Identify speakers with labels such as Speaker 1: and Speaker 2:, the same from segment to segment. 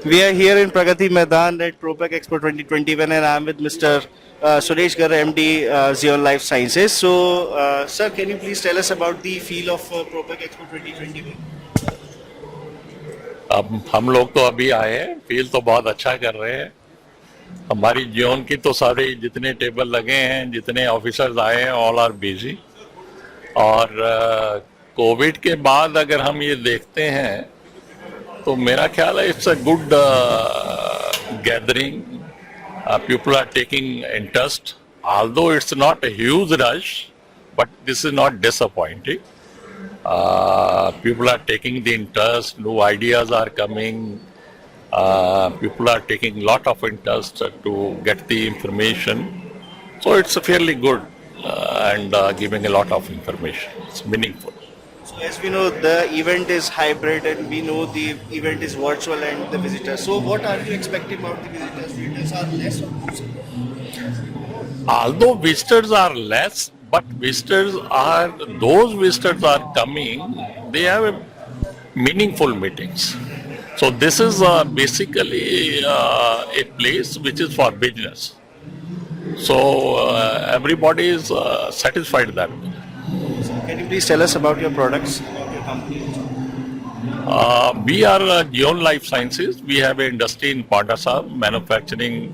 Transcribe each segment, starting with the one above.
Speaker 1: We are here in Pragati Maidan at ProPack Expo 2021 and I am with Mr. Suresh Gar, MD, Xeon Life Sciences. So, sir, can you please tell us about the feel of ProPack Expo 2021?
Speaker 2: अब हम लोग तो अभी आए हैं, feel तो बहुत अच्छा कर रहे हैं। हमारी जियोन की तो सारे जितने टेबल लगे हैं, जितने ऑफिसर्स आए हैं, ऑल आर बिजी। और कोविड के बाद अगर हम ये देखते हैं तो मेरा ख्याल है it's a good gathering. People are taking interest, although it's not a huge rush, but this is not disappointing. People are taking the interest, new ideas are coming. People are taking lot of interest to get the information. So it's fairly good and giving a lot of information. It's meaningful.
Speaker 1: So, as we know, the event is hybrid and we know the event is virtual and the visitors. So, what are you expecting about the visitors? Visitors are less or more?
Speaker 2: Although visitors are less, but those visitors are coming, they have meaningful meetings. So this is basically a place which is for business. So everybody is satisfied that way.
Speaker 1: Can you please tell us about your products, about your company?
Speaker 2: We are Xeon Life Sciences. We have an industry in Pandasa, manufacturing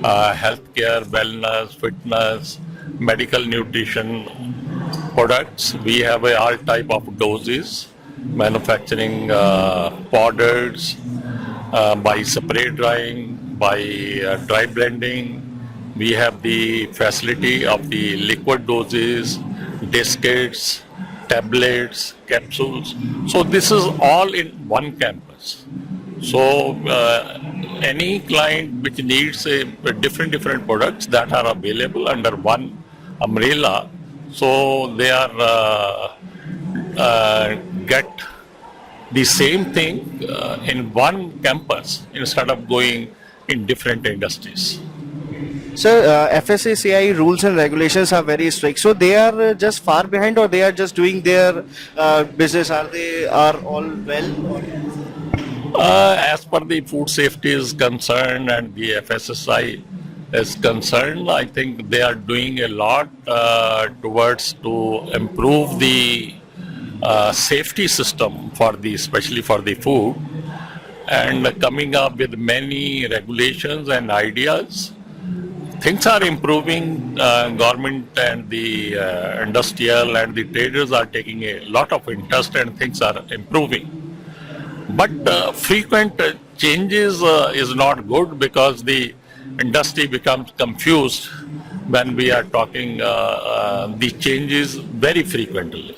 Speaker 2: healthcare, wellness, fitness, medical nutrition products. We have all type of doses, manufacturing powders, by spray drying, by dry blending. We have the facility of the liquid doses, discs, tablets, capsules. So this is all in one campus. So any client which needs a different products that are available under one umbrella, so they are get the same thing in one campus instead of going in different industries.
Speaker 1: Sir, FSSAI rules and regulations are very strict. So they are just far behind, or they are just doing their business? Are they are all well? Or?
Speaker 2: As per the food safety is concerned and the FSSI is concerned, I think they are doing a lot towards to improve the safety system for the, especially for the food, and coming up with many regulations and ideas. Things are improving. Government and the industrial and the traders are taking a lot of interest and things are improving. But frequent changes is not good because the industry becomes confused when we are talking the changes very frequently.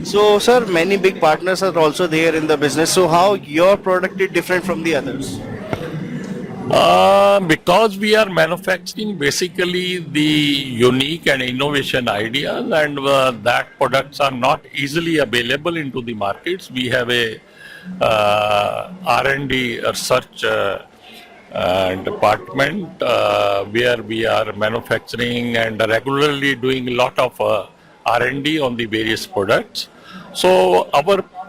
Speaker 1: So, sir, many big partners are also there in the business. So, how your product is different from the others?
Speaker 2: Because we are manufacturing basically the unique and innovation ideas, and that products are not easily available into the markets. We have a R&D research department where we are manufacturing and regularly doing a lot of R&D on the various products. So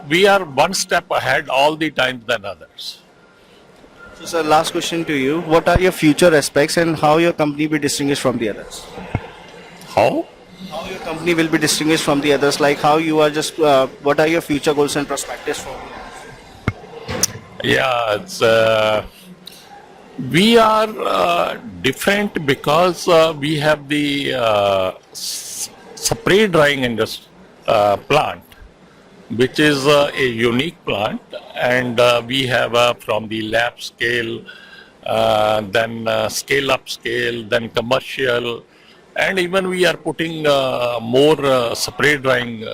Speaker 2: we are one step ahead all the times than others.
Speaker 1: So, sir, last question to you. What are your future aspects and how your company will be distinguished from the others?
Speaker 2: How?
Speaker 1: How your company will be distinguished from the others? Like how you are just, what are your future goals and perspectives for?
Speaker 2: Yeah, it's, we are different because we have the spray drying industry plant, which is a unique plant, and we have from the lab scale, then scale up scale, then commercial, and even we are putting more spray drying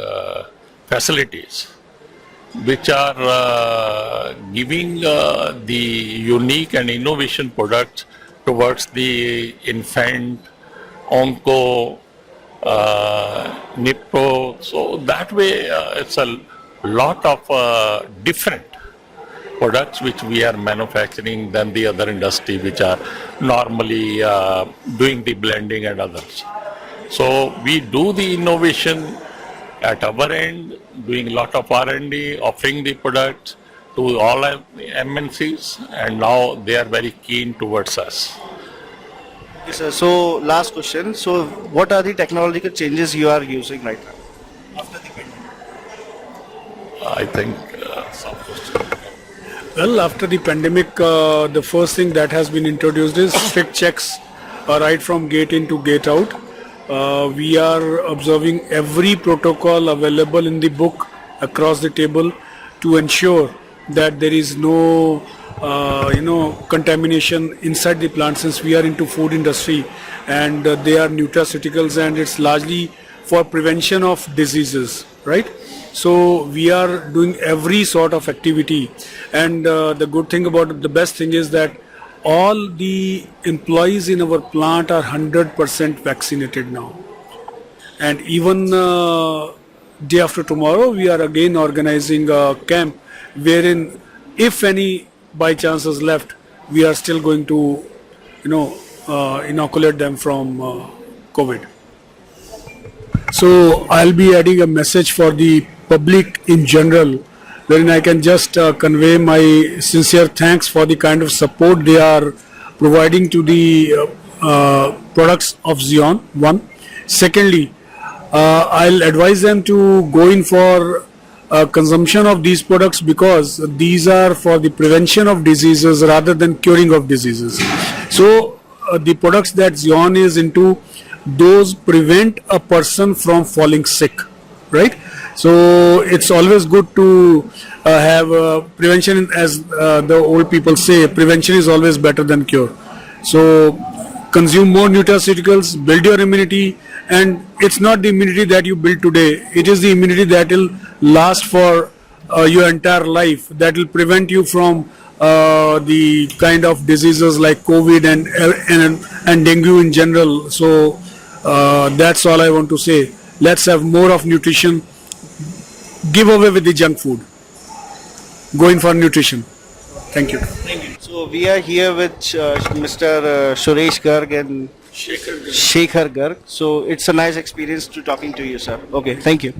Speaker 2: facilities, which are giving the unique and innovation products towards the infant, onco, Nipro. So that way it's a lot of different products which we are manufacturing than the other industry which are normally doing the blending and others. So we do the innovation at our end, doing a lot of R&D, offering the products, to all MNCs, and now they are very keen towards us.
Speaker 1: Okay, sir. So last question. So what are the technological changes you are using right now? After the pandemic?
Speaker 2: I think some question.
Speaker 3: Well, after the pandemic, the first thing that has been introduced is strict checks right from gate in to gate out. We are observing every protocol available in the book across the table to ensure that there is no contamination inside the plant, since we are into food industry and they are nutraceuticals and it's largely for prevention of diseases, right? So we are doing every sort of activity, and the good thing about the best thing is that all the employees in our plant are 100% vaccinated now. And even day after tomorrow, we are again organizing a camp wherein, if any by chance is left, we are still going to, inoculate them from COVID. So I'll be adding a message for the public in general, wherein I can just convey my sincere thanks for the kind of support they are providing to the products of Xion. One. Secondly, I'll advise them to go in for consumption of these products, because these are for the prevention of diseases rather than curing of diseases. So the products that Xion is into, those prevent a person from falling sick, right? So it's always good to have prevention, as the old people say, prevention is always better than cure. So consume more nutraceuticals, build your immunity, and it's not the immunity that you build today, it is the immunity that will last for your entire life, that will prevent you from the kind of diseases like COVID and dengue in general. So that's all I want to say. Let's have more of nutrition. Give away with the junk food. Go in for nutrition. Thank you.
Speaker 1: So we are here with Mr. Suresh Garg and Shekhar Garg. So it's a nice experience to talking to you, sir. Okay, thank you.